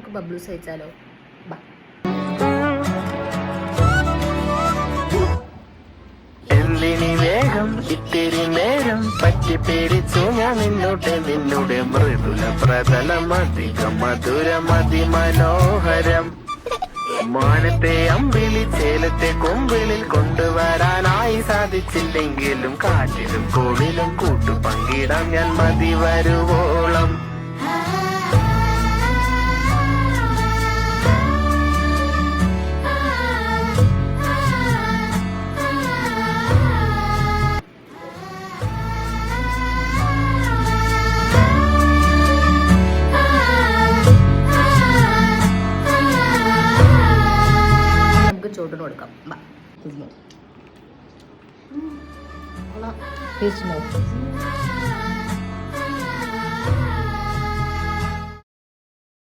നമുക്ക് ബബ്ലൂസ് കഴിച്ചാലോ? ബാ. എന്തിനി വേഗം ഇത്തിരി നേരം പറ്റി പേടിച്ചു ഞാൻ നിന്നുടെ മൃദുല പ്രതലം അധികം മധുരം അതിമനോഹരം. മാനത്തെ അമ്പിളി ചേലത്തെ കൊമ്പിളിൽ കൊണ്ടുവരാനായി സാധിച്ചില്ലെങ്കിലും കാറ്റിലും കോളിലും കൂട്ടു പങ്കിടാം ഞാൻ മതി വരുവോളം. ചോട്ടിന് കൊടുക്കാം. ടേസ്റ്റ്